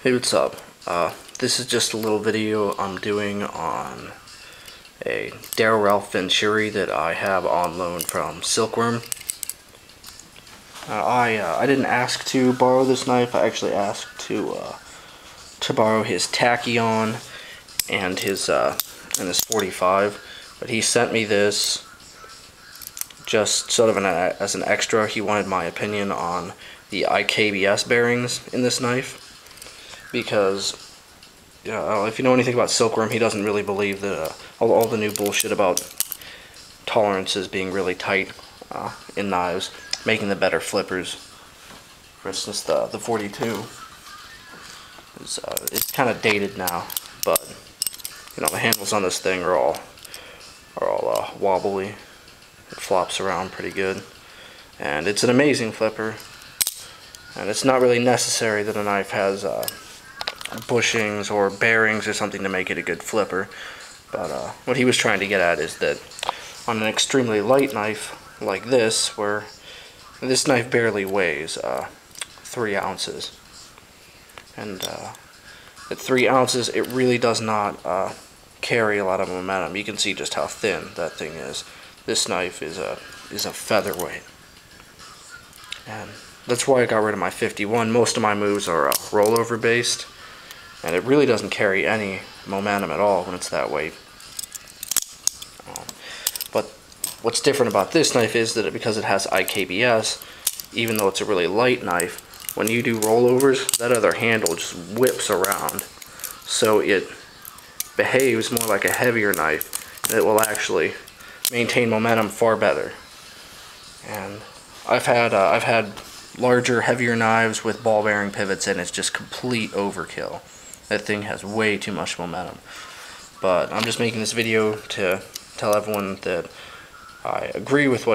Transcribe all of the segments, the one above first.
Hey, what's up? This is just a little video I'm doing on a DDR Venturi that I have on loan from Silkworm. I didn't ask to borrow this knife. I actually asked to borrow his Tachyon and his 45, but he sent me this just sort of as an extra. He wanted my opinion on the IKBS bearings in this knife, because if you know anything about Silkworm, he doesn't really believe that all the new bullshit about tolerances being really tight in knives, making the better flippers. For instance, the 42 is it's kind of dated now, but the handles on this thing are all wobbly. It flops around pretty good, and it's an amazing flipper. And it's not really necessary that a knife has bushings or bearings or something to make it a good flipper. But what he was trying to get at is that on an extremely light knife like this, where this knife barely weighs 3 ounces, and at 3 ounces it really does not carry a lot of momentum. You can see just how thin that thing is. This knife is a featherweight, and that's why I got rid of my 51. Most of my moves are rollover based, and it really doesn't carry any momentum at all when it's that weight. But what's different about this knife is that because it has IKBS, even though it's a really light knife, when you do rollovers, that other handle just whips around. So it behaves more like a heavier knife, and it will actually maintain momentum far better. And I've had larger, heavier knives with ball bearing pivots, and it's just complete overkill. That thing has way too much momentum. But I'm just making this video to tell everyone that I agree with how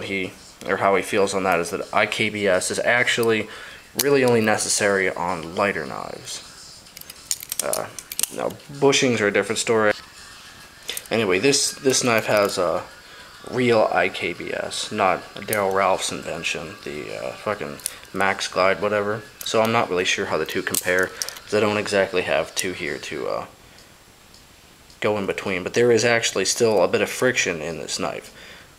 he feels on that, is that IKBS is actually really only necessary on lighter knives. Now, bushings are a different story. Anyway, this knife has a real IKBS, not Daryl Ralph's invention, the fucking Max Glide whatever. So I'm not really sure how the two compare, because I don't exactly have two here to go in between. But there is actually still a bit of friction in this knife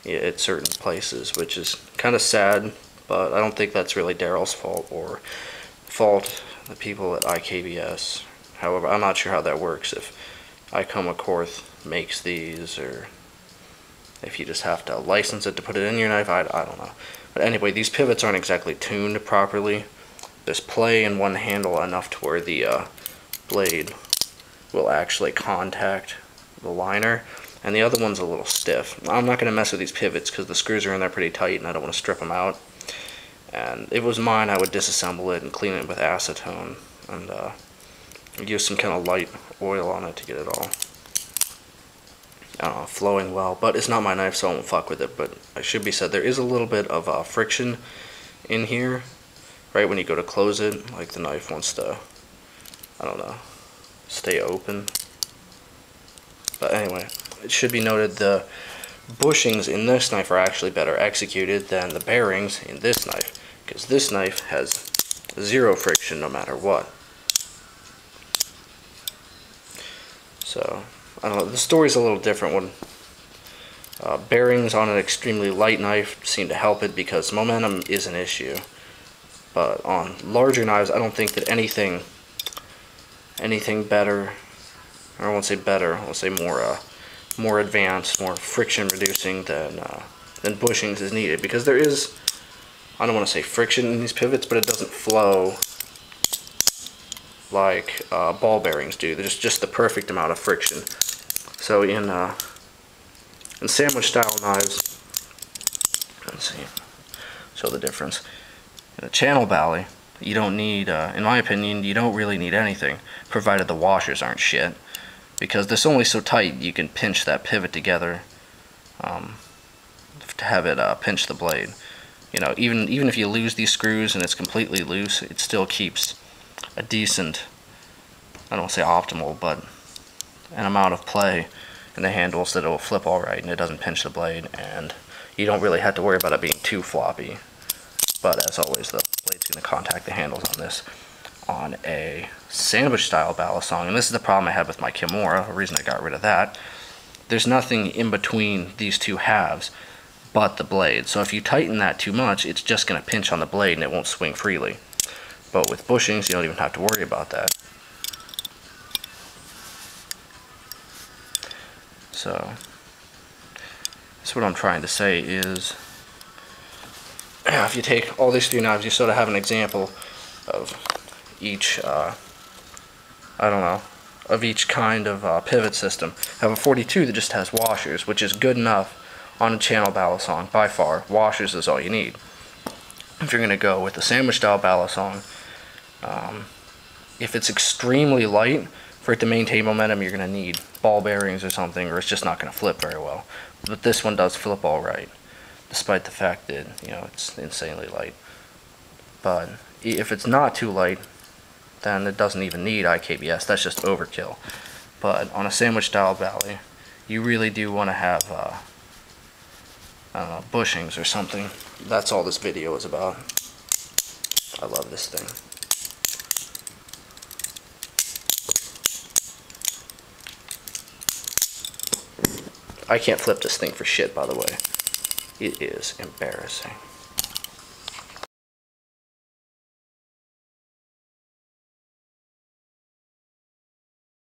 at certain places, which is kind of sad, but I don't think that's really Daryl's fault or the people at IKBS. However, I'm not sure how that works, if IKBS makes these, or if you just have to license it to put it in your knife. I don't know. But anyway, these pivots aren't exactly tuned properly. There's play in one handle enough to where the blade will actually contact the liner, and the other one's a little stiff. I'm not going to mess with these pivots because the screws are in there pretty tight, and I don't want to strip them out. And if it was mine, I would disassemble it and clean it with acetone, and use some kind of light oil on it to get it all flowing well. But it's not my knife, so I won't fuck with it. But I should be said, there is a little bit of friction in here right when you go to close it, like the knife wants to, I don't know, stay open. But anyway, it should be noted the bushings in this knife are actually better executed than the bearings in this knife, because this knife has zero friction no matter what. So I don't know, the story's a little different when bearings on an extremely light knife seem to help it because momentum is an issue. But on larger knives, I don't think that anything better, or I won't say better, I'll say more advanced, more friction reducing than bushings is needed, because there is, I don't want to say friction in these pivots, but it doesn't flow like ball bearings do. There's just the perfect amount of friction. So in sandwich style knives, let's see, show the difference. In a channel bally, you don't need, in my opinion, you don't really need anything, provided the washers aren't shit, because this only so tight you can pinch that pivot together to have it pinch the blade. Even if you lose these screws and it's completely loose, it still keeps a decent, I don't want to say optimal, but an amount of play in the handles that it will flip all right and it doesn't pinch the blade, and you don't really have to worry about it being too floppy. But as always, the blade's going to contact the handles on this. on a sandwich style balisong, and this is the problem I had with my Kimura, the reason I got rid of that, there's nothing in between these two halves but the blade. So if you tighten that too much, it's just going to pinch on the blade and it won't swing freely. But with bushings, you don't even have to worry about that. So that's what I'm trying to say is, if you take all these 3 knives, you sort of have an example of each, of each kind of pivot system. I have a 42 that just has washers, which is good enough on a channel balisong, by far. Washers is all you need. If you're going to go with the sandwich style balisong, if it's extremely light, for it to maintain momentum, you're going to need ball bearings or something, or it's just not going to flip very well. But this one does flip all right, despite the fact that, it's insanely light. But if it's not too light, then it doesn't even need IKBS. That's just overkill. But on a sandwich style bally, you really do want to have I don't know, bushings or something. That's all this video is about. I love this thing. I can't flip this thing for shit, by the way. It is embarrassing.